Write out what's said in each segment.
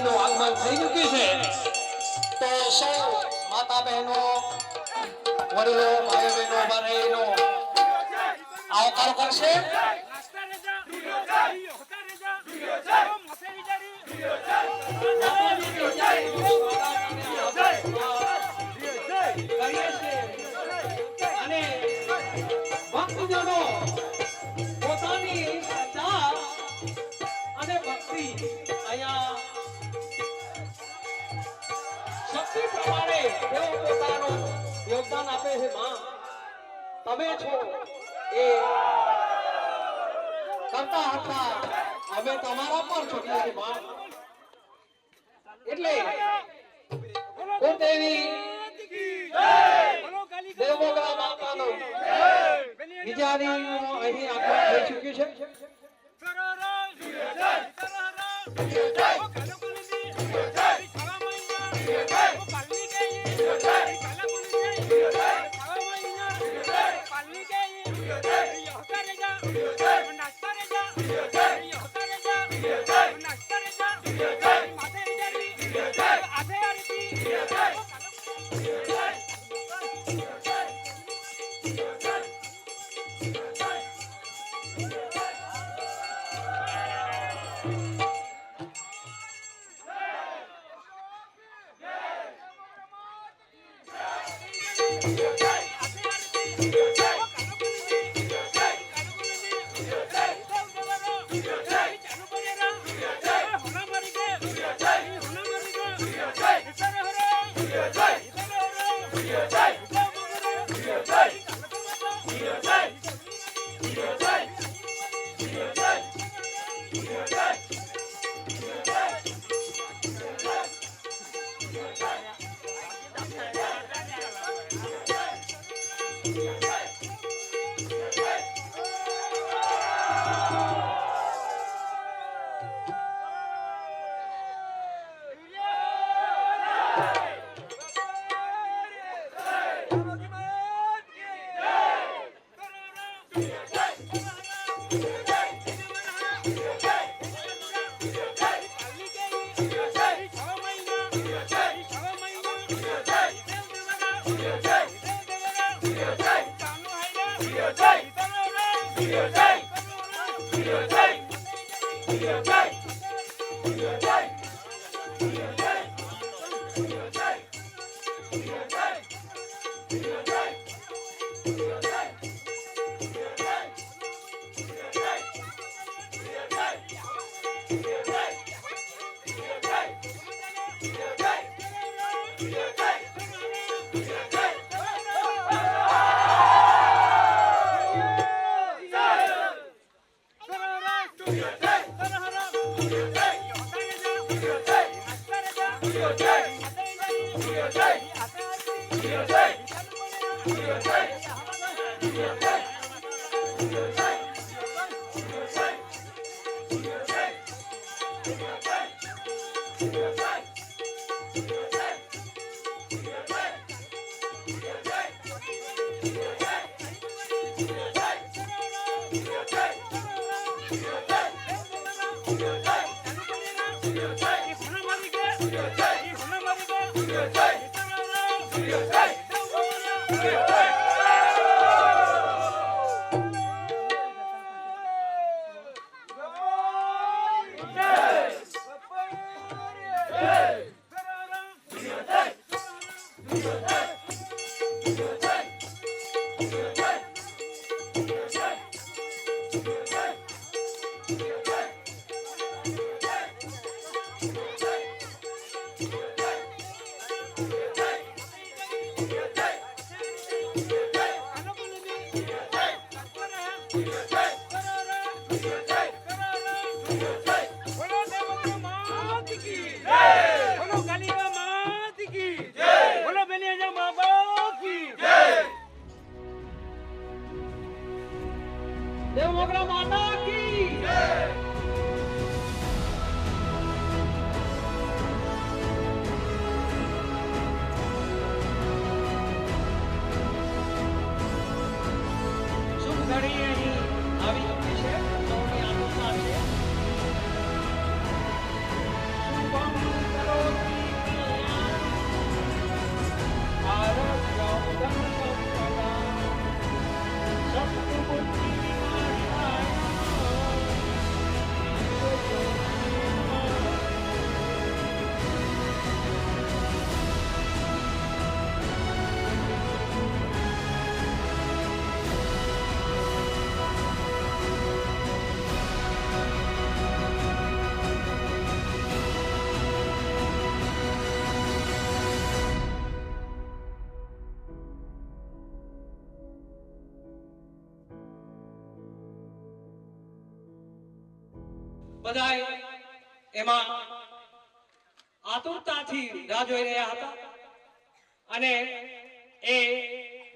નું આગમન થઈ ચૂક્યું છે તો સૌ માતા બહેનો વડીલો ભાઈઓ બહેનો બહેનો આવકાર કરશે. અને ભક્તજનો પોતાની શ્રદ્ધા અને ભક્તિ અહીંયા શક્તિ પ્રમાણે તેઓ પોતાનું યોગદાન આપે છે. માં તમે છો એ કરતા હતા, અમે તમારા પર છોડીએ છીએ માં. એટલે કુળદેવી દેવમોગરા માતાનું બીજાની અહીં આગમન થઈ ચૂક્યું છે. દેવ મોગરા માતા કી જય. શુભ ઘડી અહીં આવી ચૂકી છે. સૌની આતુરતા છે. શુભમ કરોતિ કલ્યાણમ આરોગ્યમ ધન સંપદા સત્બુદ્ધિ બધાય એમાં આતુરતાથી રાહ જોઈ રહ્યા હતા અને એ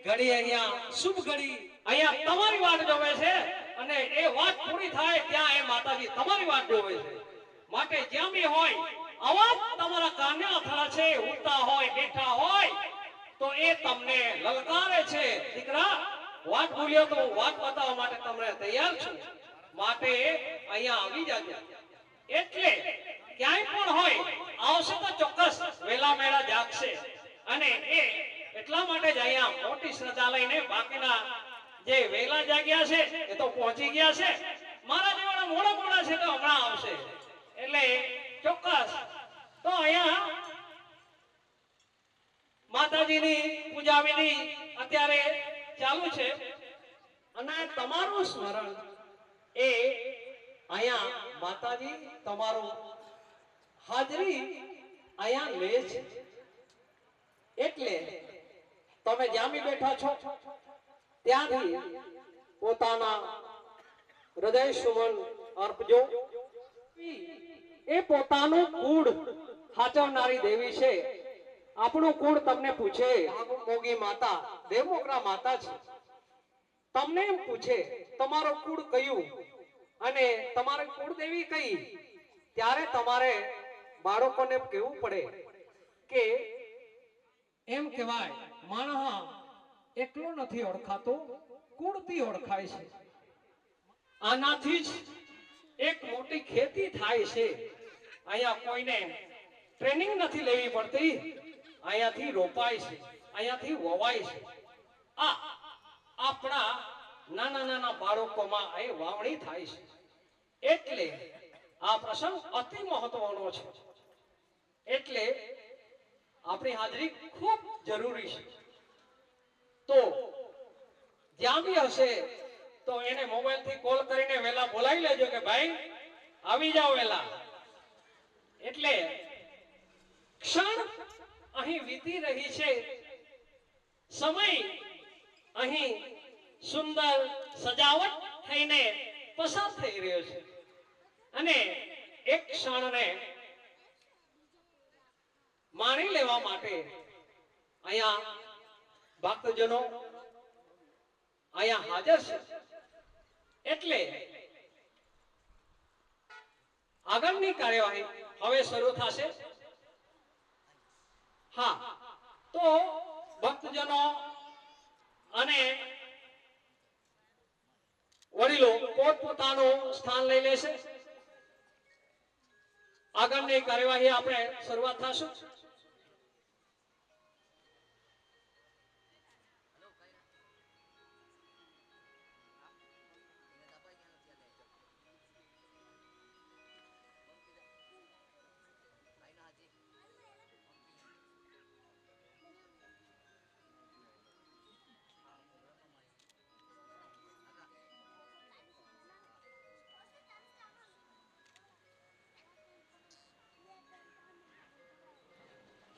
ઘડી અહીંયા શુભ ઘડી અહીંયા તમારી વાટ જોવે છે અને એ વાત પૂરી થાય ત્યાં એ માતાજી તમારી વાટ જોવે છે. માટે જ્યાં બી હોય અવાજ તમારા કાને અથડા છે, ઉડતા હોય, બેઠા હોય તો એ તમને લલકારે છે. દીકરા વાત ભૂલ્યો તો હું વાત બતાવવા માટે તમને તૈયાર છું. માટે અહીંયા આવી જાજો. એટલે ક્યાંય પણ હોય આવશે તો ચોક્કસ વેલા મેળા જાગશે અને એ એટલા માટે જ અહીંયા મોટી શ્રદ્ધા લઈને બાકીના જે વેલા જાગ્યા છે એ તો પહોંચી ગયા છે. મારા જેવાના મોડા મોડા છે તો હમણાં આવશે. એટલે ચોક્કસ તો અહીંયા માતાજીની પૂજા વિધિ અત્યારે ચાલુ છે અને તમારું સ્મરણ એ અહીંયા માતાજી તમારું હાજરી અહીંયા લે છે. એટલે તમે જ્યાં બી બેઠા છો ત્યાંથી પોતાના હૃદય સુમન અર્પજો. એ પોતાનું કુળ હાચવનારી દેવી છે. આપણું કુળ તમને પૂછે, મોગી માતા દેવમોગરા માતા છે. તમને એમ પૂછે તમારો કુળ કયું અને તમારે કુળદેવી કઈ, ત્યારે તમારે બાળકોને કહેવું પડે કે એમ કહેવાય માણસ એકલો નથી ઓળખાતો, કુળથી ઓળખાય છે. આનાથી જ એક મોટી ખેતી થાય છે. અહીંયા કોઈને ટ્રેનિંગ નથી લેવી પડતી. અહીંયાથી રોપાય છે, અહીંયાથી વવાય છે. આ આપણા નાના નાના બાળકોમાં એ વાવણી થાય છે. એટલે આ પ્રસંગ અતિ મહત્વનો છે. એટલે આપણી હાજરી ખૂબ જરૂરી છે. તો જ્યાં બી હશે તો એને મોબાઈલ થી કોલ કરીને વેલા બોલાવી લેજો કે ભાઈ આવી જાઓ વેલા. એટલે ક્ષણ અહીં વીતી રહી છે. સમય અહીં સુંદર સજાવટ થઈને પસાર થઈ રહ્યો છે અને એક ક્ષણને માણી લેવા માટે અહીંયા ભક્તજનો અહીંયા હાજર છે. એટલે આગળની કાર્યવાહી હવે શરૂ થશે. હા, તો ભક્તજનો અને વડીલો પોતપોતાનું સ્થાન લઈ લેશે. આગળની કાર્યવાહી આપણે શરૂઆત થશે.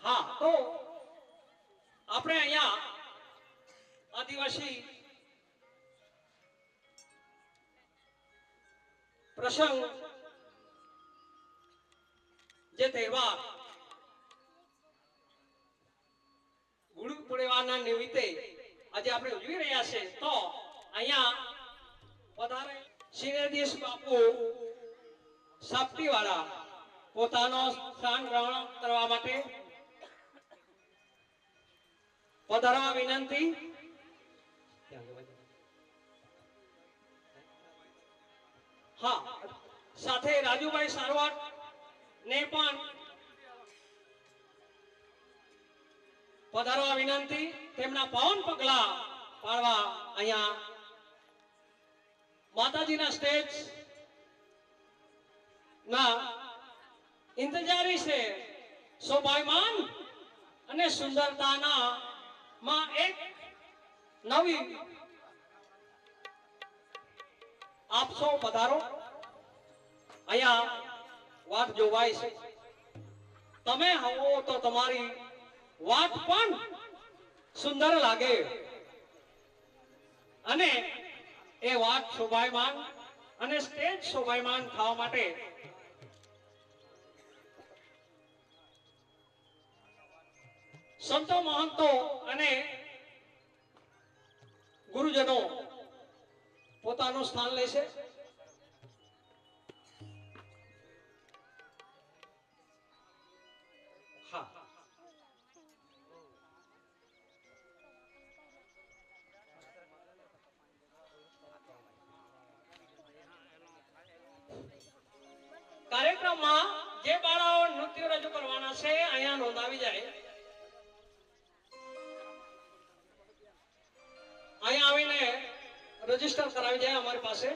હા, તો આપણે અહીંયા આદિવાસી પ્રસંગ જે તહેવાર ગુરુ પૂર્ણિમાના નિમિત્તે આજે આપણે ઉજવી રહ્યા છે, તો અહીંયા વધારે શ્રીદેશ બાપુ સાપટીવાળા પોતાનો સ્થાન ગ્રહણ કરવા માટે પધારવા વિનંતી. હા, સાથે રાજુભાઈ સારવાટ ને પણ પધારવા વિનંતી. તેમના પાવન પગલા પાડવા અહીંયા માતાજીના સ્ટેજ ના ઇંતજારી છે. શોભાયમાન અને સુંદરતાના માં એક નવી આપ સૌ પધારો. અહીંયા વાત જોવાય છે. તમે હવો તો તમારી વાત પણ સુંદર લાગે અને એ વાત શોભાયમાન અને સ્ટેજ શોભાયમાન થવા માટે સંતો મહંતો અને ગુરુજનો પોતાનું સ્થાન લેશે. હા, કાર્યક્રમમાં જે બાળાઓ નૃત્ય રજૂ કરવાના છે અહીંયા નોંધાવી જાય. અહીંયા આવીને રજીસ્ટર કરાવી જાય અમારી પાસે.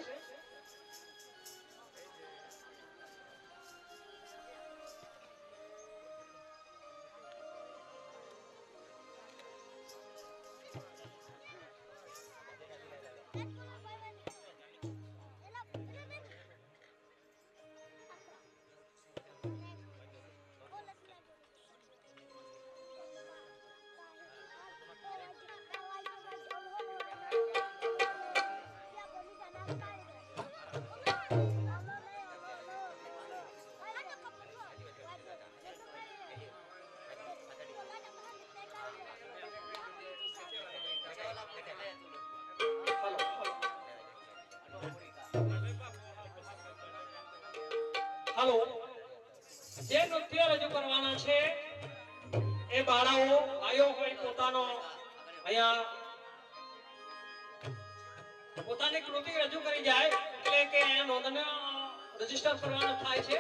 હાલો, જે નૃત્ય રજૂ કરવાના છે એ બાળાઓ આયો હોય પોતાનો અહીંયા પોતાની કૃતિ રજૂ કરી જાય એટલે કે નોંધણી રજીસ્ટર કરવાનું થાય છે.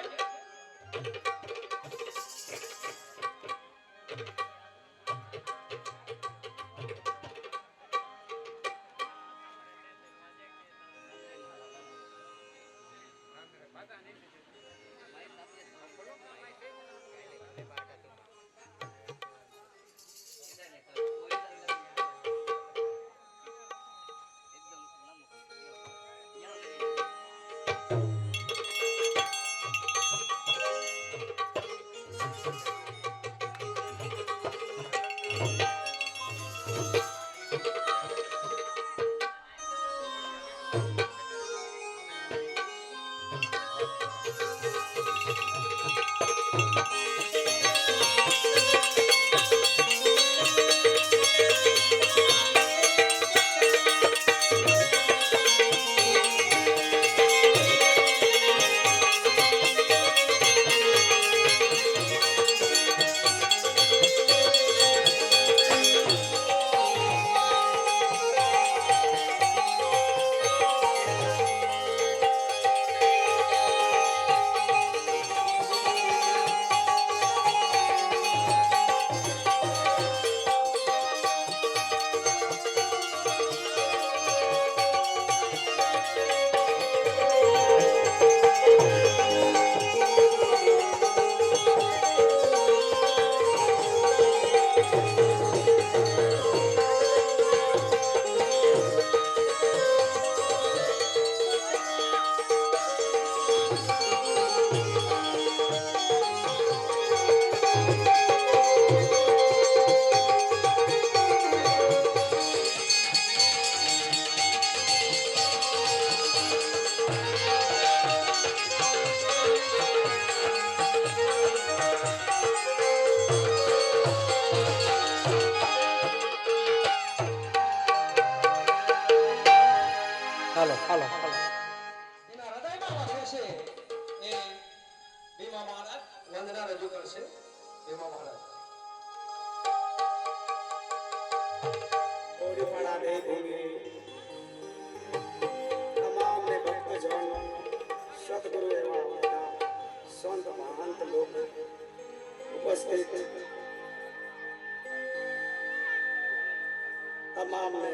बड़ा देवभूमि तमाम ने भक्तजन सतगुरु एवं संत महंत लोग उपस्थित तमाम ने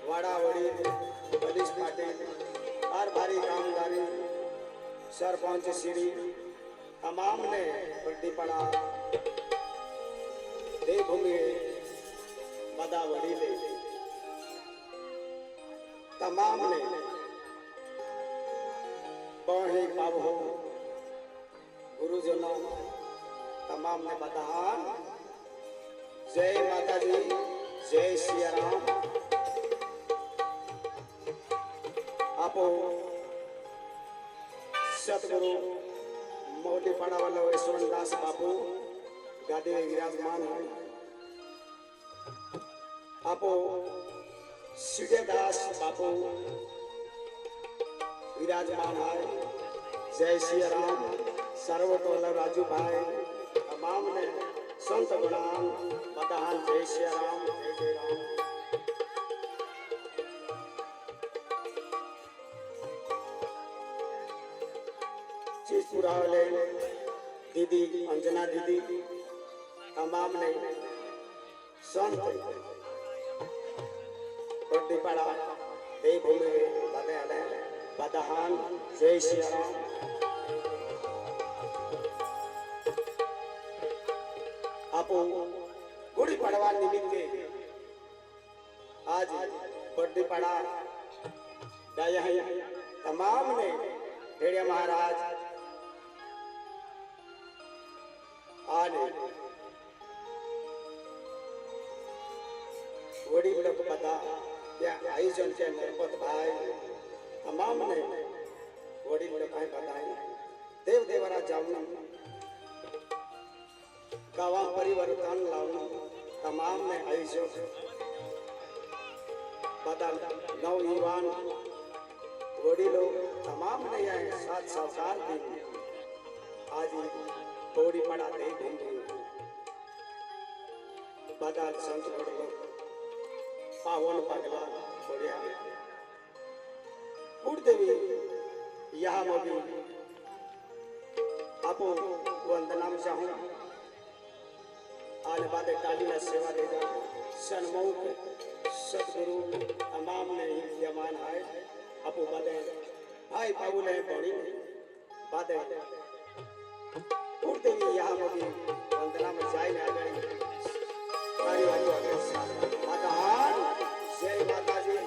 वाड़ावड़ी बलिश पाटिल कारभारी कामदारी सरपंच श्री तमाम ने बड्डीपड़ा देवभूमि बदावड़ी ले तमाम ने पौड़ी पावो गुरुजनों तमाम ने बदान जय माता दी जय सिया राम आपो सतगुरु मोटी पड़ा वाला यशवंत दास बापू गादी में विराजमान है आपो सीधे दास बापू विराजमान है जय सिया राम सर्वतोला राजू भाई तमाम ने संत गुणान बदान जय सिया राम जय जय राम चीजपुरा वाले दीदी अंजना दीदी तमाम ने संत बड्डीपड़ा देवभूमि बदान जय सिया राम आपो गुड़ी पड़वा निमित्ते आज बड्डीपड़ा दया तमाम ने भेड़िया महाराज आने वड़ी लोग पता या आयोजन के नरपत भाई तमाम ने वड़ी लोग कहीं बताए देव देवरा जाऊं गावा परिवर्तन लाऊं तमाम ने आयोजन बदल नौयुवान वड़ी लोग तमाम ने यह साथ साकार दी आज थोड़ी पड़ा दे देंगे बदल संत लोग पावन पगला छोड़िया देवी यहाँ मोदी आपो वंदना में चाहूँ आने बादे टाली ना सेवा दे जा सन्मुख सतगुरु तमाम ने विद्यमान है आपो बादे भाई बाबू ने बड़ी बादे देवी यहाँ मोदी वंदना में जाए ना गई माता जय माता जी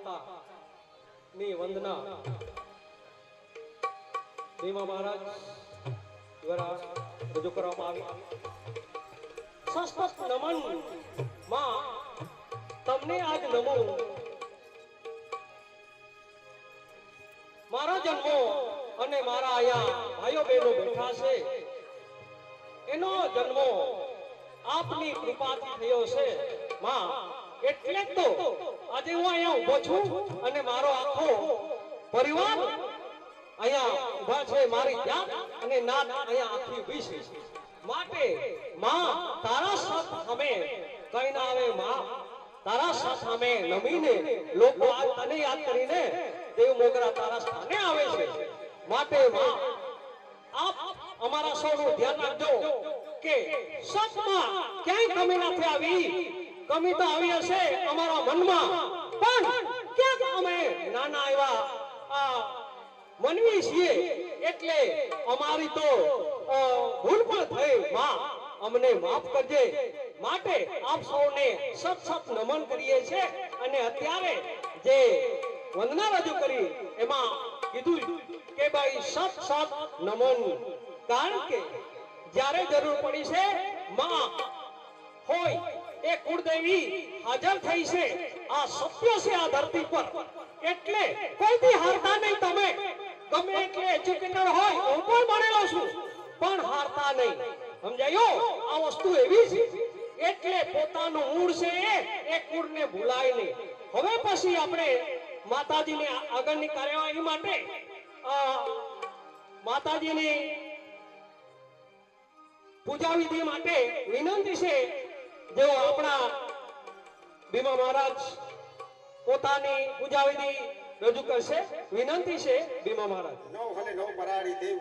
માતા ની વંદના ભીમા મહારાજ દ્વારા રજૂ કરવામાં આવી. સસ્ત નમન માં તમને આજ નમો. મારા જન્મો અને મારા આયા ભાઈઓ બહેનો બેઠા છે એનો જન્મો આપની કૃપાથી થયો છે માં. એટલે જ તો આજે હું અહીંયા ઊભો છું અને મારો આખો પરિવાર અહીંયા ઊભા છે. મારી જાત અને નાત અહીંયા આખી ઊભી છે. માટે માં તારા સાથ અમે કઈ ના આવે માં. તારા સાથ અમે નમીને લોકો આજ તને યાદ કરીને દેવ મોગરા તારા સ્થાને આવે છે. માટે માં આપ અમારા સૌનું ધ્યાન રાખજો કે સતમાં ક્યાંય કમી નથી આવી. કમી તો આવી હશે અમારા મનમાં, પણ ક્યાંક અમે નાના એવા મનવી છીએ એટલે અમારી તો ભૂલ પણ થઈ. માં અમને માફ કરજે. માટે આપ સૌને સત નમન કરીએ છે. અને અત્યારે જે વંદના રજૂ કરી એમાં કીધું કે ભાઈ સત નમન. કારણ કે જ્યારે જરૂર પડી છે માં હોય એ કુળદેવી હાજર થઈ છે. આ સત્ય છે આ ધરતી પર. એટલે કોઈથી હારતા નહીં. તમે ગમે એટલે એજ્યુકેટેડ હોય, હું પણ ભણેલો છું, પણ હારતા નહીં. સમજાયો? આ વસ્તુ એવી છે. એટલે પોતાનું મૂળ છે એ કુળને ભૂલાય નહીં. હવે પછી આપણે માતાજીની આગળની કાર્યવાહી માટે માતાજીની પૂજા વિધિ માટે વિનંતી છે. જેઓ આપણા ભીમા મહારાજ પોતાની પૂજા વિધિ રજૂ કરશે. વિનંતી છે ભીમા મહારાજ. નવ હલે નવ પરાડી દેવ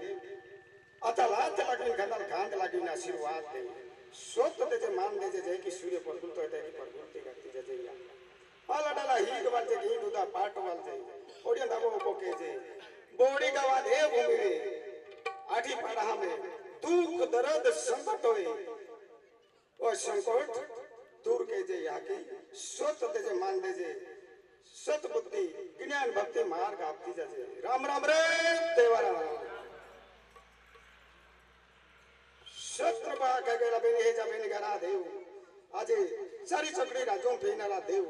અતલ હાથ લાગીને ગંદલ ગાંધ લાગીને આશીર્વાદ દેવ. સ્વત દેજે માન દેજે જય કી સૂર્ય પર ગુલતો હોય તે પર ગુલતી કરતી જજે યા. પાલાડાલા હીગ વાલજે ઘી દુધા પાટ વાલજે ઓડિયા દાબો બોકે જે બોડી ગવા દે ભૂમિ આઠી પાડા મે દુઃખ દર્દ સંકટ હોય ઓ સંકટ दूर के जे याकी स्वत देजे मान देजे सत बुद्धि ज्ञान भक्ति मार्ग आपती जजे. राम राम रे देवारा शत्रबा गगेला बेने हे जा बेने गरा देव. आजे सारी चकड़ी राजों फेनारा देव.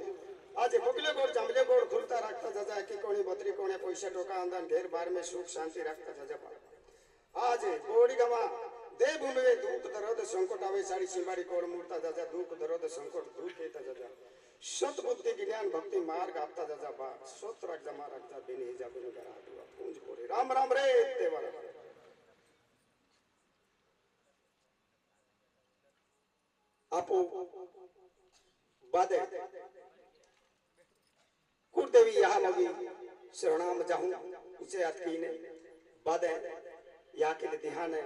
आजे बगले गोड़ जामले गोड़ खुलता रखता जजा की कोणी बत्री कोणे पैसा टोका अंदर घेर बार में सुख शांति रखता जजा. आजे बोड़ी गवा देव भूमि में दुख दर्द संकट आवे सारी सिंबाड़ी कोड़ मूर्ता जाजा. दुख दर्द संकट दूर केता जाजा. सत बुद्धि ज्ञान भक्ति मार्ग आपता जाजा. बा सोत रख जमा रखता बेने जा बेने गरा दुआ पूंज कोरे. राम राम रे देवारा. आपो बादे कुलदेवी यहाँ लगी शरणाम जाऊं उसे याद की ने बादे यहाँ के लिए ध्यान है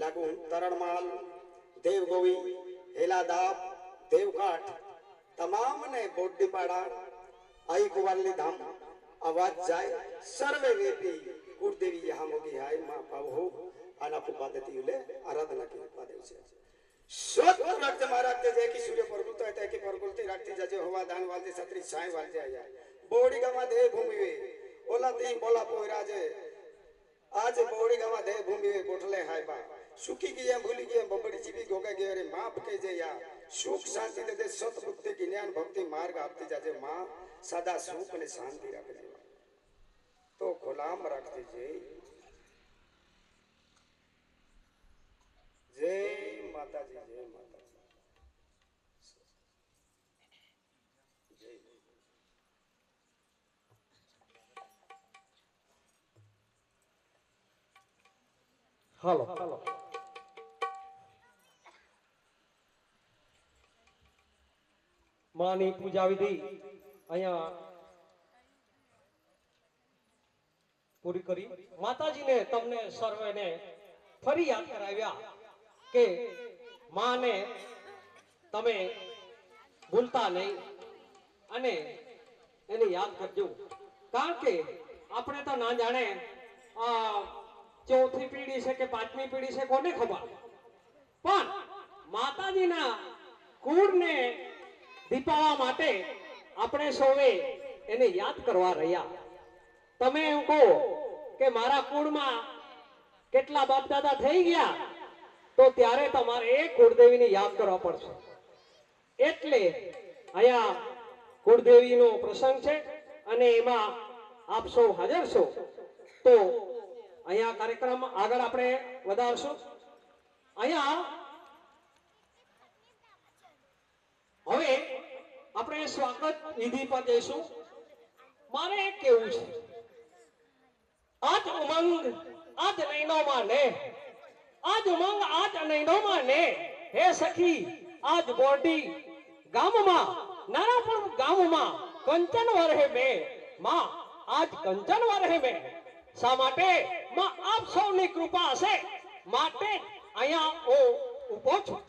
लागू तरणमाल देवगोवी हेलादाप देवकाठ तमाम ने बोड्डीपाड़ा आई कुवाली धाम आवाज जाए सर्वे वेपी कुलदेवी यहाँ मोगी हाय माँ पावो आना पुपादती उले आराधना की पादे उसे स्वत रक्त मारते जय की सूर्य परगुलता है कि परगुलती रखती जजे हवा दान वालते छतरी छाय वालते आया बोड़ी गवा दे भूमि वे ओला ती बोला पोराजे आज बोड़ी गवा दे भूमि वे बोठले हाय बा सुखी गया भूली गया बबड़ी जीवी गोगा गया रे माफ के जे या सुख शांति दे सत बुद्धि ज्ञान भक्ति मार्ग आपती जाजे मां सदा सुख ने शांति रखजे तो गुलाम रखते जय माता जी जय माता जय હાલો માની પૂજા વિધિ અહીંયા પૂરી કરી. માતાજીને તમને સર્વેને ફરી યાદ કરાવ્યા કે માને તમે ભૂલતા નહીં અને એને યાદ કરજો. કારણ કે આપણે તો ના જાણે चौथी पीढ़ी से के पांचवी पीढ़ी से कोने खबर पण माताजीना कूड़ ने दीपावा माटे अपने सौवे એને યાદ કરવા રહ્યા. તમે એમ કહો કે મારા કુળમાં કેટલા બાપ દાદા થઈ ગયા, તો ત્યારે તમારે એ કુળદેવીને યાદ કરવા પડશે. એટલે અહીંયા કુળદેવીનો પ્રસંગ છે અને એમાં આપ સૌ હાજર છો. તો અહીંયા કાર્યક્રમ આગળ આપણે વધારશું. અહીંયા હવે આપણે સ્વાગત વિધિ પર જઈશું. મારે એક કહેવું છે, આજ ઉમંગ આજ નૈનોમાં ને, આજ ઉમંગ આજ નૈનોમાં ને, હે સખી આજ બોરડી ગામમાં, નાનાપુર ગામમાં કંચન વરહે મેં, માં આજ કંચન વરહે મેં. શા માટે? માં આપ સૌની કૃપા હશે માટે અહીંયા હું ઊભો છું,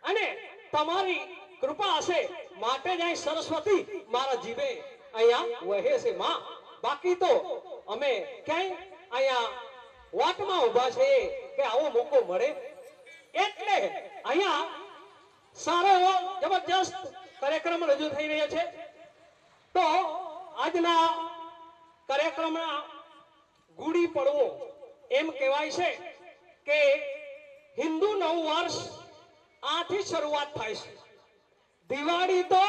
અને તમારી કૃપા હશે માટે જ અહીં સરસ્વતી મારા જીવે અહીંયા વહે છે માં. બાકી તો અમે ક્યાંય અહીંયા વાટમાં ઊભા છે કે આવો મોકો મળે. એટલે અહીંયા સારો એવો જબરજસ્ત કાર્યક્રમ રજૂ થઈ રહ્યો છે. તો આજના કાર્યક્રમના ગુડી પડવો એમ કહેવાય છે કે હિન્દુ નવું વર્ષ આથી શરૂઆત થાય છે. દિવાળી તો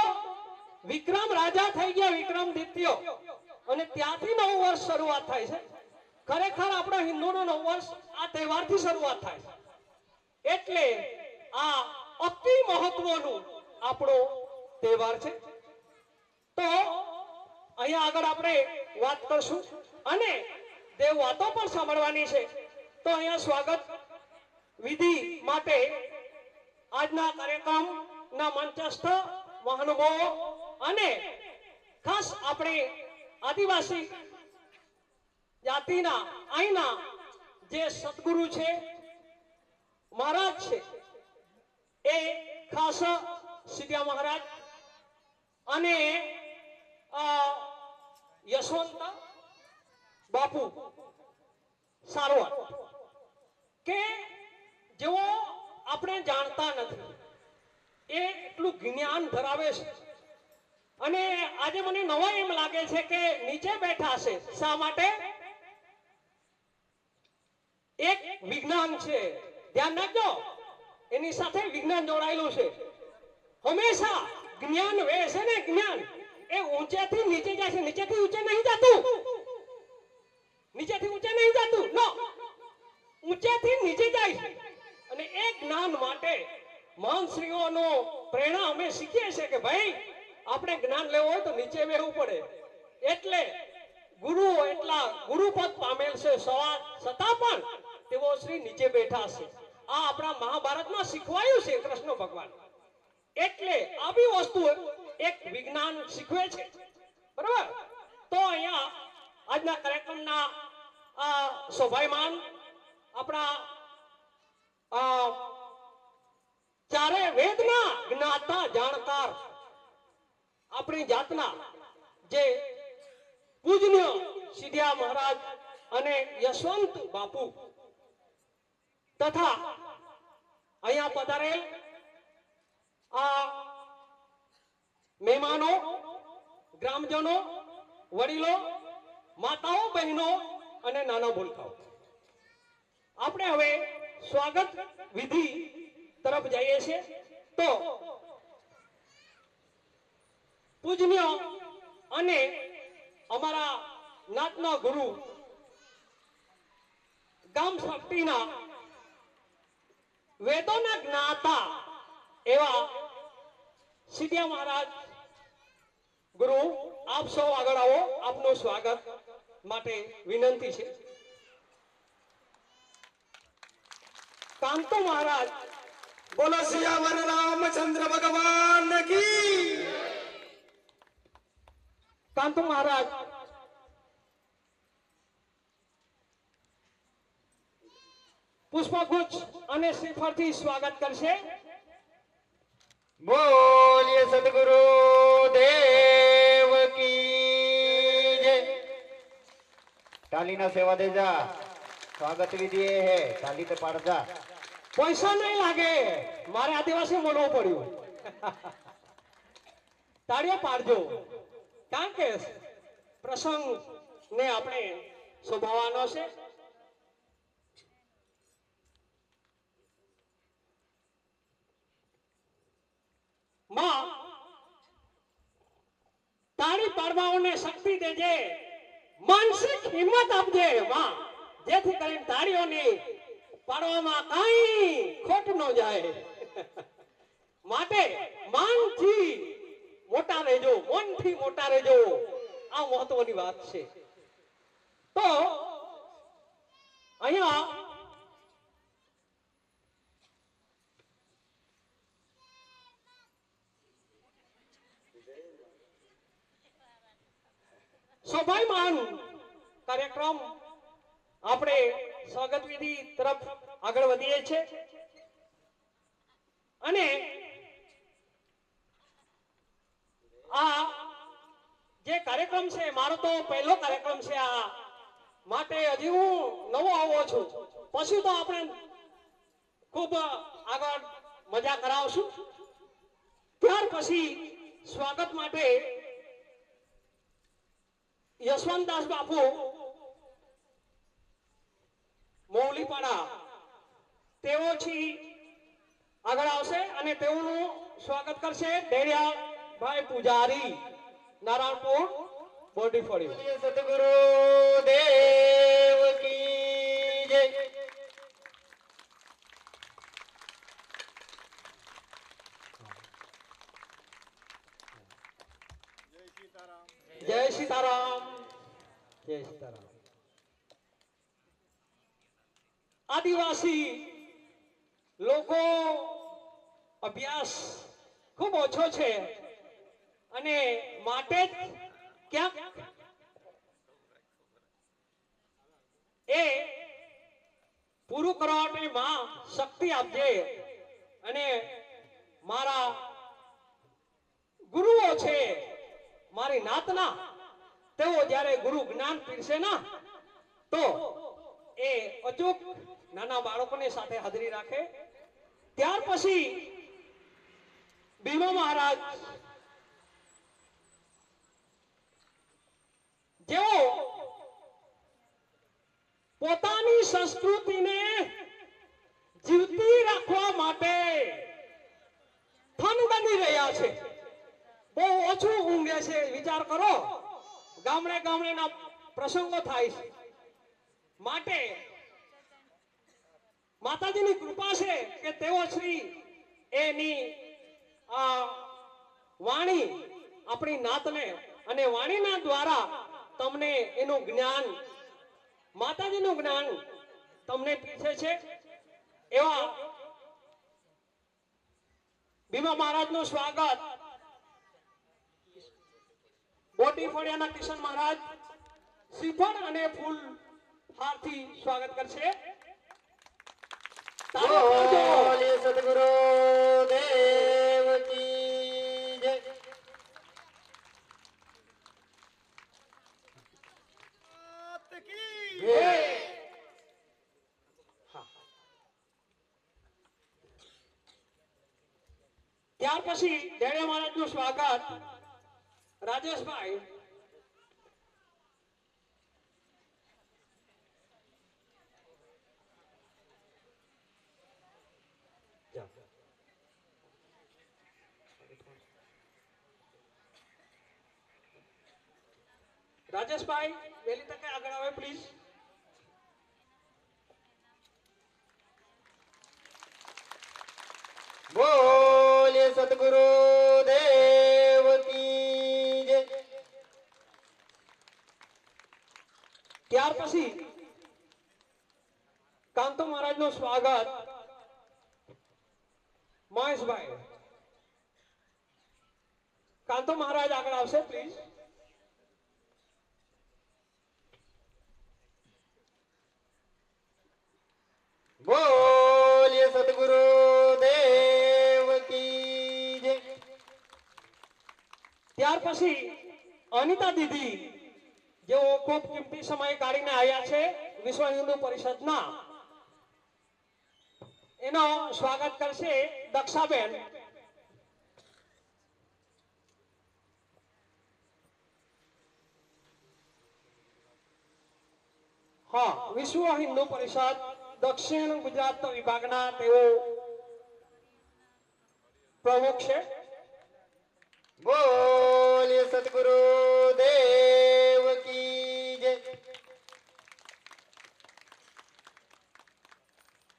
વિક્રમ રાજા થઈ ગયા, વિક્રમાદિત્ય, અને ત્યાંથી નવું વર્ષ શરૂઆત થાય છે. ખરેખર આપણા હિન્દુનો નવું વર્ષ આ તહેવારથી શરૂઆત થાય છે. એટલે આ અતિ મહત્વનું આપણો તહેવાર છે. તો અહીંયા આગળ આપણે વાત કરશું અને દેવ વાતો પણ સાંભળવાની છે. તો અહીંયા સ્વાગત વિધિ માટે આજના કાર્યક્રમના મંચસ્થ મહાનુભાવો અને ખાસ આપણે આદિવાસી જાતિના અહીંના જે સદગુરુ છે, મહારાજ છે, એ ખાસ સિદ્ધિયા મહારાજ અને યશવંત બાપુ સારવાર, કે જેઓ આપણે જાણતા નથી એ એટલું જ્ઞાન ધરાવે છે. અને આજે મને નવા એમ લાગે છે કે નીચે બેઠા છે. શા માટે? એક વિજ્ઞાન છે, ધ્યાન રાખજો, એની સાથે વિજ્ઞાન જોડાયેલું છે. હંમેશા જ્ઞાન વે છે ને, જ્ઞાન એ ઊંચેથી નીચે જાય છે, નીચેથી ઊંચે નહીં જતું, નીચેથી ઊંચે નહીં જતું, નો, ઊંચેથી નીચે જાય છે. અને એ જ્ઞાન માટે મહાન શ્રીઓનો પ્રેરણા અમે શીખીએ છીએ કે ભાઈ આપણે જ્ઞાન લેવું હોય તો નીચે બેહવું પડે. એટલે ગુરુ એટલા ગુરુપદ પામેલ છે છતાં પણ તેઓ શ્રી નીચે બેઠા છે. આ આપણા મહાભારતમાં શીખવાયું છે કૃષ્ણ ભગવાન. એટલે આવી વસ્તુ એક વિજ્ઞાન શીખવે છે, બરાબર. તો અહીંયા આજના કાર્યક્રમના શોભાયમાન આપણા ચારે વેદના જ્ઞાતા જાણકાર આપણી જાતના જે પૂજનીય સિદ્ધિયા મહારાજ અને યશવંત બાપુ તથા અહીંયા પધારેલ આ મહેમાનો, ગ્રામજનો, વડીલો, માતાઓ, બહેનો અને નાના ભૂલકાઓ, આપણે હવે સ્વાગત વિધિ તરફ જઈએ છીએ. તો પૂજનીય અને અમારા નાતના ગુરુ ગામ શક્તિના વેદોના જ્ઞાતા એવા સિદ્ધિયા મહારાજ ગુરુ, આપ સૌ આગળ આવો. આપનું સ્વાગત માટે વિનંતી છે. કાંતો મહારાજ, બોલો સિયાવર રામચંદ્ર ભગવાન કી. કાંતો મહારાજ પુષ્પગુચ્છ અને શ્રીફળથી સ્વાગત કરશે. બોલીએ સદગુરુ દેવ કી જય. તાલીના સેવા દેજા. સ્વાગત વિધિ એ હે, તાલી તો પાડજા. પૈસા નહીં લાગે, મારે આદિવાસી બોલવું પડ્યું. તાળીઓ પાડજો. કારણ કે પ્રસંગ ને આપણે શોભાવવાનો છે. માં તાળી પાડવાઓને શક્તિ દેજે, માનસિક હિંમત આપજે માં, જેથી કરીને તાળીઓની પાડવામાં કાંઈ ખોટ ન જાય. માટે માનથી મોટા રહેજો, મનથી મોટા રહેજો, આ મહત્વની વાત છે. તો અહીંયા શોભાયમાન કાર્યક્રમ આપણે સ્વાગત વિધિ તરફ આગળ વધીએ છીએ અને આ જે કાર્યક્રમ છે મારો તો પહેલો કાર્યક્રમ છે આ, માટે હજી હું નવો આવો છું. પછી તો આપણે ખૂબ આગળ મજા કરાવશું. ત્યાર પછી સ્વાગત માટે યશવંતદાસ બાપુ મૌલીપાડા તેઓ આગળ આવશે અને તેઓનું સ્વાગત કરશે ડેડિયાભાઈ પૂજારી, નારાયણપુર બોડી ફળી. સતગુરુ દેવ કી જય. જય સીતારામ, જય સીતારામ. આદિવાસી લોકો અભ્યાસ ખૂબ ઓછો છે અને માટે જ ક્યાંક એ પૂરું કરવા માટે માં શક્તિ આપજે. અને મારા ગુરુઓ છે મારી નાતના, તેઓ જ્યારે ગુરુ જ્ઞાન પીરસે ના તો એ અચૂક નાના બાળકોને સાથે હાજરી રાખે. ત્યાર પછી ભીમા મહારાજ જેઓ પોતાની સંસ્કૃતિને જીવતી રાખવા માટે થન બની રહ્યા છે. બહુ ઓછું ઊંઘે છે. વિચાર કરો, ગામડે ગામડેના પ્રસંગો થાય છે. માટે માતાજીની કૃપા છે કે તેઓ શ્રી એની વાણી આપણી નાતને અને વાણીના દ્વારા તમને એનું જ્ઞાન, માતાજીનું જ્ઞાન તમને પીછે છે. એવા ભીમા મહારાજનું સ્વાગત બોટી ફળિયાના કિશન મહારાજ શ્રીફળ અને ફૂલ હારથી સ્વાગત કરશે. બોલે સતગુરુ દેવ કી જય. ત્યાર પછી ડેડિયા મહારાજનું સ્વાગત રાજેશભાઈ વહેલી તકે આગળ આવે પ્લીઝ. બોલે સતગુરુ દેવ કી જય. ત્યાર પછી કાંતો મહારાજનું સ્વાગત મહેશભાઈ. કાંતો મહારાજ આગળ આવશે પ્લીઝ. બોલે સતગુરુ દેવ કી જય. ત્યાર પછી અનિતા દીદી જેઓ ખૂબ કિંમતી સમય કાઢીને આવ્યા છે વિશ્વ હિન્દુ પરિષદના, એનો સ્વાગત કરશે દક્ષાબેન. હા, વિશ્વ હિન્દુ પરિષદ દક્ષિણ ગુજરાત વિભાગના તેઓ પ્રમુખ છે. બોલીએ સદગુરુ દેવ કી જય.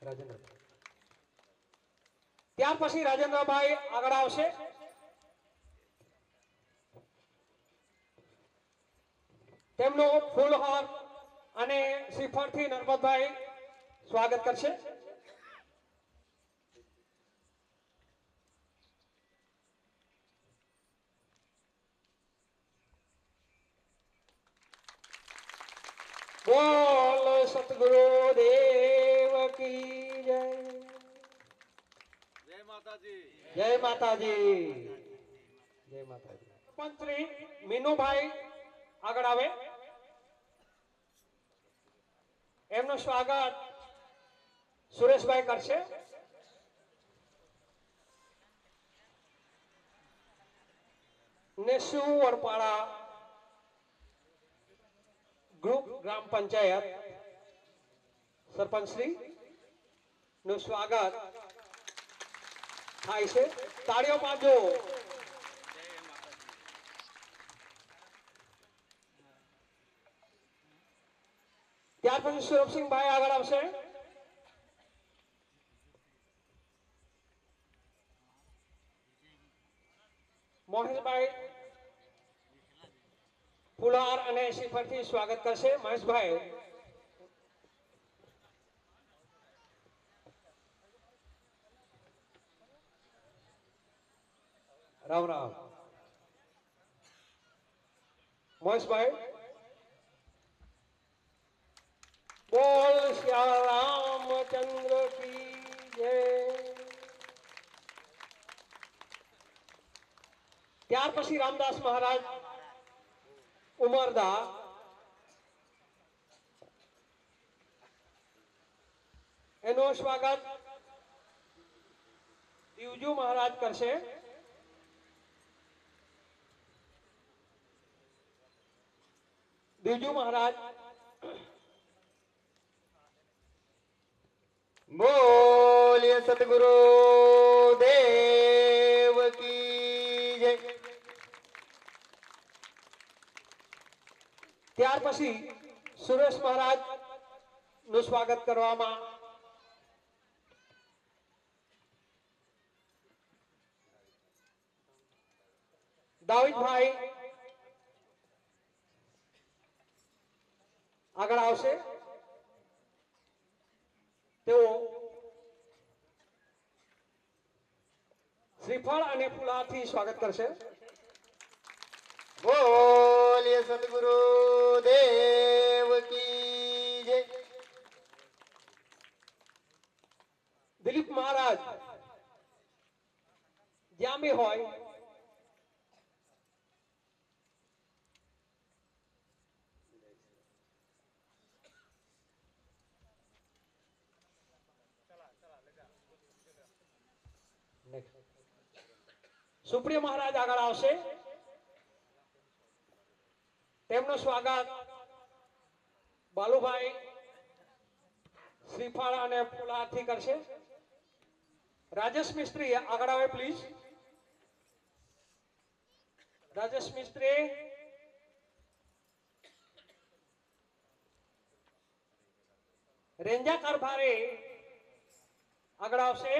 રાજેન્દ્ર. ત્યાર પછી રાજેન્દ્રભાઈ આગળ આવશે. તેમનો ફૂલહાર અને શ્રીફળથી નર્મદભાઈ સ્વાગત કરશે. બોલ સતગુરુ દેવ કી જય. જય માતાજી. જય માતાજી. જય માતાજી. મંત્રી મીનુભાઈ આગળ આવે. એમનું સ્વાગત સુરેશભાઈ કરશે. નેસુ વડપાડા ગ્રુપ ગ્રામ પંચાયત સરપંચ શ્રી નું સ્વાગત થાય છે. તાળીઓ પાડજો. ત્યાર પછી સુરભસિંહભાઈ આગળ આવશે. મોહેશભાઈ ફુલાર અને શ્રીફળથી સ્વાગત કરશે. મહેશભાઈ રામ રામ. મહેશભાઈ બોલ શ્રી રામચંદ્ર કી જય. ત્યાર પછી રામદાસ મહારાજ ઉમરદા એનું સ્વાગત દીવજુ મહારાજ કરશે. દીવજુ મહારાજ બોલીએ સદગુરુ દેવ કી જય. ત્યાર પછી સુરેશ મહારાજ નું સ્વાગત કરવામાં દાવિદભાઈ આગળ આવશે. તેઓ શ્રીફળ અને ફુલાથી સ્વાગત કરશે. બોલીએ સદગુરુ દેવ કી જય. દિલીપ મહારાજ જ્યાં બી હોય સુપ્રિય મહારાજ આગળ આવશે. તેમનું સ્વાગત બાલુભાઈ શ્રીફળ અને ફુલાથી કરશે. રાજેશ મિસ્ત્રી આગળ આવે પ્લીઝ. રાજેશ મિસ્ત્રી રેંજા કારભારે આગળ આવશે.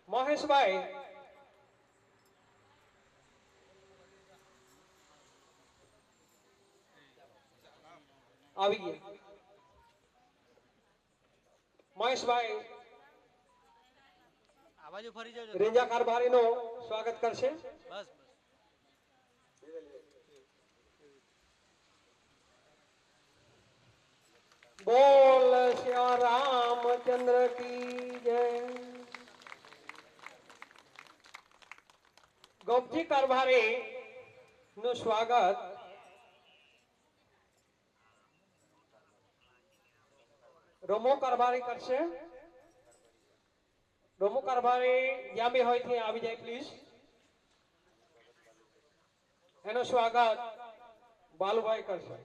મહેશભાઈ આવી ગયા. મહેશભાઈ આ બાજુ ફરી જાજો. રેંજા કારભારી નો સ્વાગત કરશે. બસ બોલ શ્રી રામચંદ્ર કી જય. ગોપજી કારભારી નું સ્વાગત રોમો કારભારી કરશે. રોમો કારભારી જ્યાં બી હોય ત્યાં આવી જાય પ્લીઝ. એનું સ્વાગત બાલુભાઈ કરશે.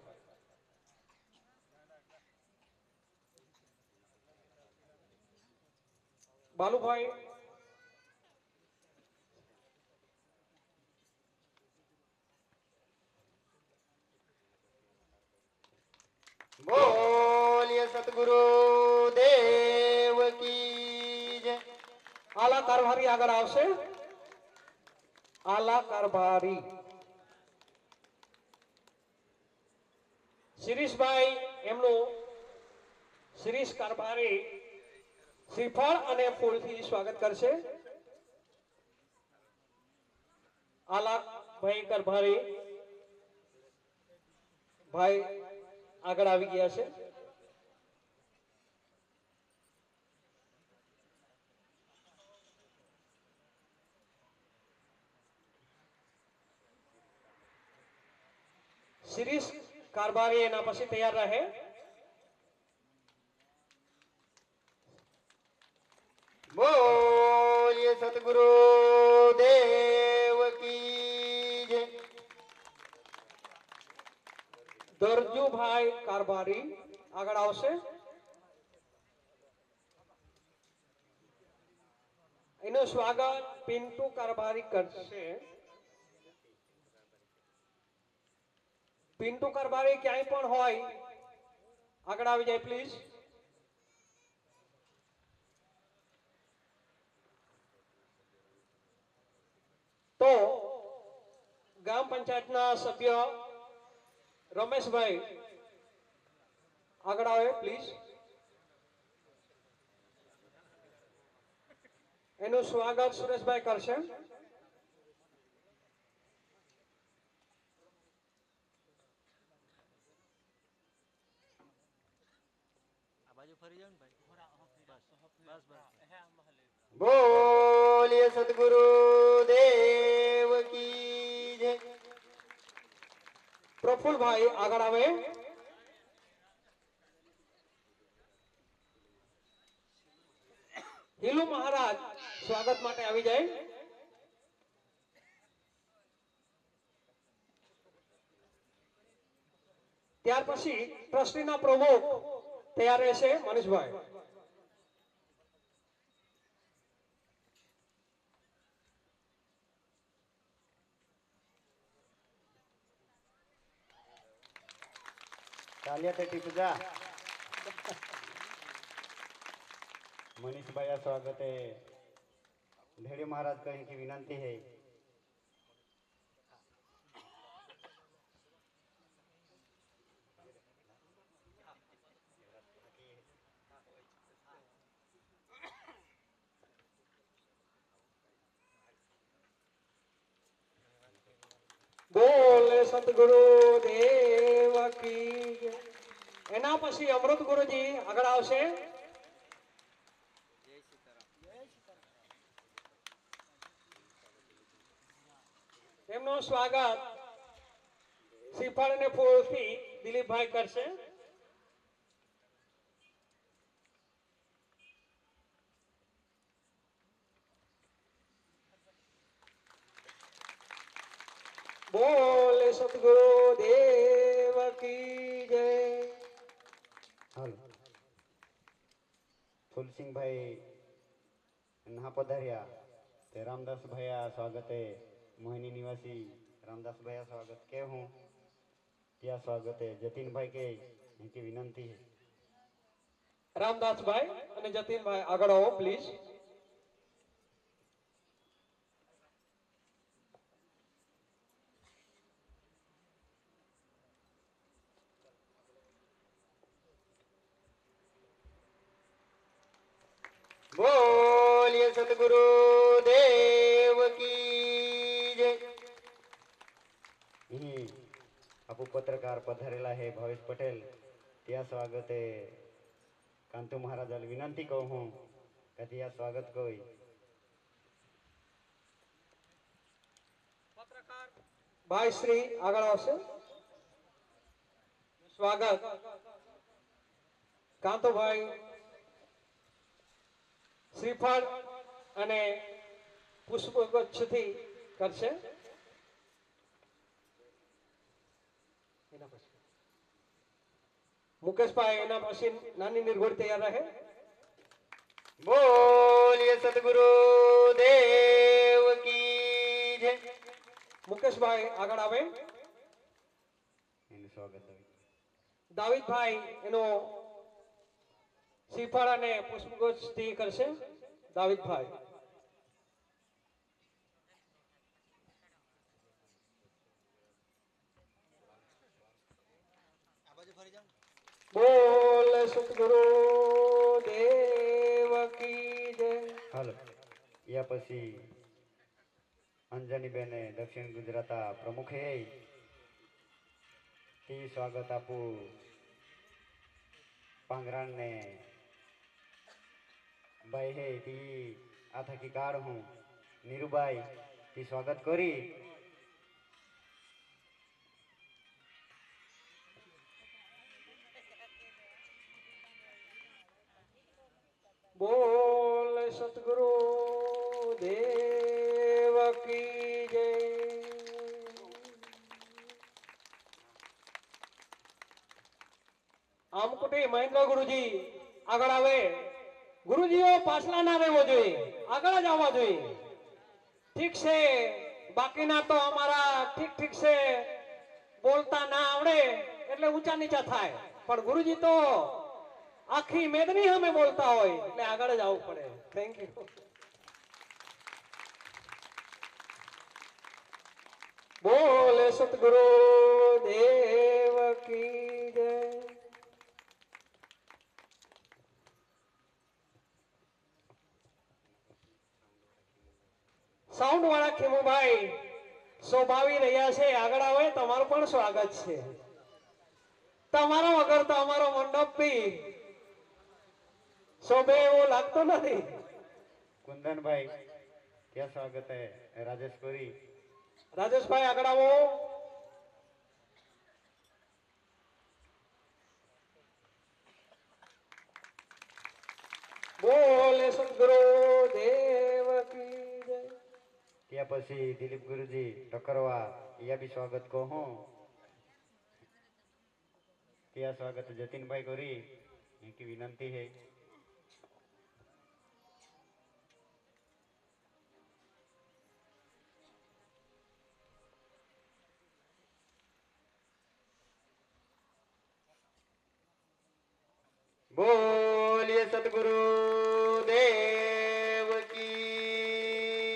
બાલુભાઈ बोलिए सतगुरु देव की जय. આલા કારભારી આગળ આવશે. આલા કારભારી શિરીષભાઈ એમનું શિરીષ કારભારી શ્રીફળ અને ફૂલથી સ્વાગત કરશે. આલા ભાઈ કારભારી ભાઈ આગળ આવી ગયા છે. શિરીષ કારભારી એના પછી તૈયાર રહે. बोलिए सतगुरु देव की जय. દરજુભાઈ કારભારી આગળ આવશે. એનું સ્વાગત પિન્ટુ કારભારી કરશે. પિન્ટુ કારભારી ક્યાંય પણ હોય આગળ આવી જાય પ્લીઝ. તો ગ્રામ પંચાયતના સભ્ય રમેશભાઈ આગળ આવે પ્લીઝ. એનું સ્વાગત સુરેશભાઈ કરશે. बोलिए सतगुरु देव की जय. પ્રફુલભાઈ આગળ આવે. હિલુ મહારાજ સ્વાગત માટે આવી જાય. ત્યાર પછી ટ્રસ્ટીના પ્રમુખ તૈયાર રહેશે મનીષભાઈ. तालियां तटी पूजा. मनीष भैया स्वागत है. भेड़िया महाराज को इनकी विनंती है. બોલે સતગુરુ દેવ કી જય. એના પછી અમૃત ગુરુજી આગળ આવશે. તેમનું સ્વાગત શ્રીફળ અને ફૂલથી દિલીપભાઈ કરશે. બોલે સતગુરુ દેવ કી જય. હાલો. फुलसिंह भाई नहा पधारिया. ते रामदास भैया स्वागत है. मोहिनी निवासी रामदास भैया स्वागत के हूँ त्या स्वागत है. जतिन भाई के इनकी विनंती है. રામદાસભાઈ અને જતીનભાઈ આગળ આવો પ્લીઝ. बोलिए सतगुरु देव की जय. आपू पत्रकार पधारेला है भावेश पटेल त्या स्वागत है. कांतु महाराज विनंती कहूँ का त्या स्वागत कोई. ભાઈ શ્રી આગળ આવશે. સ્વાગત કાંતોભાઈ શ્રીફળ અને પુષ્પગુચ્છથી કરશે. એના પછી મુકેશભાઈ, એના પછી નાની નિર્ગોળ તૈયાર રહે. બોલીએ સદગુરુ દેવ કી જય. મુકેશભાઈ આગળ આવે. એનું સ્વાગત દાવિદભાઈ એનો શ્રીફળ અને પુષ્પગુચ્છથી કરશે. દાવિદભાઈ. બોલ સતગુરુ દેવ કી જય. હાલો યા પછી અંજની બેને દક્ષિણ ગુજરાત પ્રમુખે તે સ્વાગત આપું પાંગરાણને ભાઈ હે તી આ થકી કાળ હું નીરુભાઈ તી સ્વાગત કરી. બોલ સતગુરુ દેવ કી જય. આમકુટી મહેન્દ્ર ગુરુજી આગળ આવે. ગુરુજીઓ પાછલા ના રહેવો જોઈએ, આગળ જ આવવા જોઈએ. ઠીક છે, બાકીના તો અમારા ઠીક ઠીક છે, બોલતા ના આવડે એટલે ઊંચા નીચા થાય, પણ ગુરુજી તો આખી મેદની અમે બોલતા હોય એટલે આગળ જ આવવું પડે. Thank you. બોલે સતગુરુ દેવ કી જય. સાઉન્ડ વાળા ખીમુભાઈ શોભાવી રહ્યા છે, આગળ આવે. તમારું પણ સ્વાગત છે. તમારો વગર તો અમારો મંડપ બી શોભે એવું લાગતો નથી. કુંદનભાઈ ત્યાં સ્વાગત હે. રાજેશપુરી રાજેશભાઈ આગળ આવો. બોલે સદગુરુ દેવ કી જય. ત્યાં પછી દિલીપ ગુરુજી ટકરવા યા બી સ્વાગત કહું હું. ત્યાં સ્વાગત જતીનભાઈ ગોરી એકી વિનંતી है. बोलिए सतगुरु देव की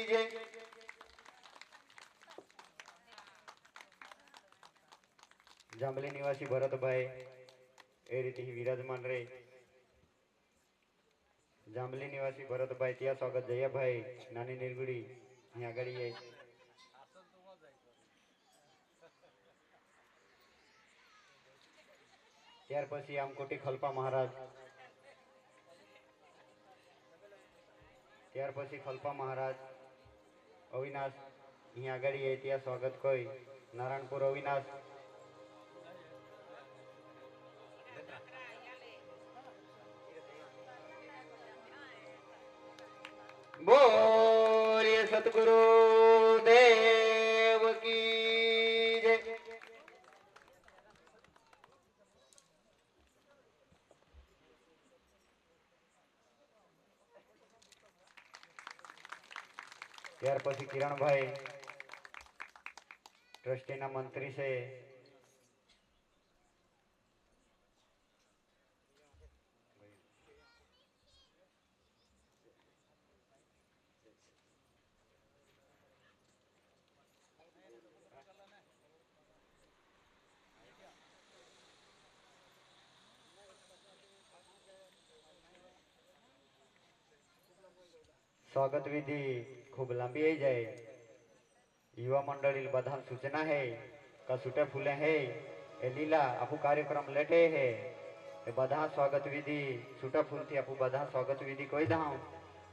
जय. जांबली निवासी भरतभाई ए रीति विराजमान रहे. जांबली निवासी भरतभाई ત્યાં સ્વાગત. જયાભાઈ નાની નિર્ગુડી અહીં આગળ આવીએ. ત્યાર પછી આમકોટી ખલપા મહારાજ. ત્યાર પછી ખલપા મહારાજ અવિનાશ અહીં આગળ આવીએ. ત્યાં સ્વાગત કોઈ નારાયણપુર અવિનાશ. બોલીએ સતગુરુ દેવ કી જય. ત્યાર પછી કિરણભાઈ ટ્રસ્ટીના મંત્રી છે. स्वागत विधि खूब लंबी है जाए. युवा मंडली बधान सूचना है का सूटे फूले है ए लीला आपू कार्यक्रम लेटे है ए बधा स्वागत विधि सूटा फूल थी आपू बधा स्वागत विधि कोई दाऊ.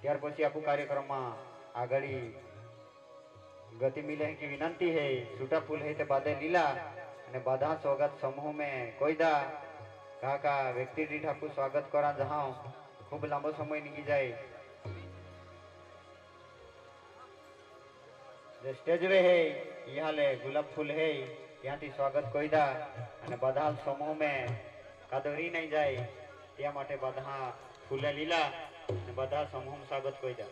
त्यार पछी आपू कार्यक्रम में आगड़ी गति मिले की विनंती है. सूटा फूल है ते बादे लीला ने बधा स्वागत समूह में कोई दा का व्यक्ति दीठ आपू स्वागत करा जहां खूब लंबो समय निकली जाए. स्टेज वे है यहाँ ले गुलाब फूल है ત્યાંથી સ્વાગત કોઈદા અને બધા સમૂહ મેં કાદરી નહીં જાય ત્યાં માટે બધા ફૂલે લીલા અને બધા સમૂહ સ્વાગત કોઈદા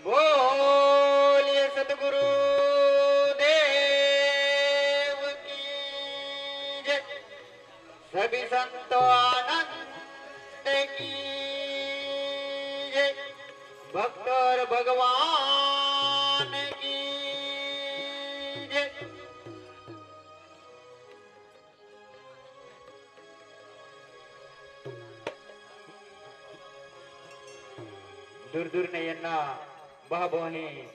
बोलिए सतगुरु देव की जय सभी संतो आनंद की जय भक्त और भगवान की जय दूर दूर ने એના બહાબોની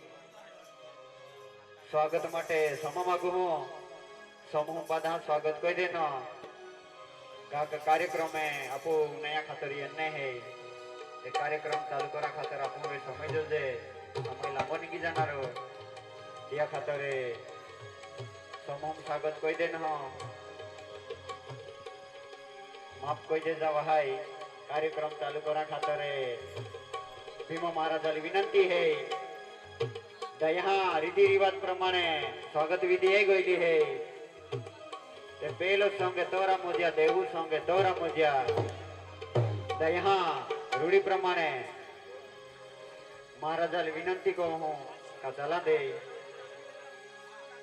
સ્વાગત માટે સમમાગુ હું સમૂહ બધા સ્વાગત કોઈ દેનો કાક કાર્યક્રમ में આપો નયા ખાતરી અન્ને હે એ કાર્યક્રમ ચાલુ કરા ખાતર આપો રે સમય જોજે સમય લાંબો નીકી જાનારો ત્યાં ખાતરે સમૂહ સ્વાગત કોઈ દેનો માફ કોઈ દે જા વહાઈ કાર્યક્રમ ચાલુ કરા ખાતરે भीमा महाराज विनंती है यहाँ रीति रिवाज प्रमाणे स्वागत विधि है गई है ते पहलो संगे तोरा मोजिया देवू संगे तोरा मोजिया यहाँ रूढ़ी प्रमाणे महाराज विनंती को हूँ का चला दे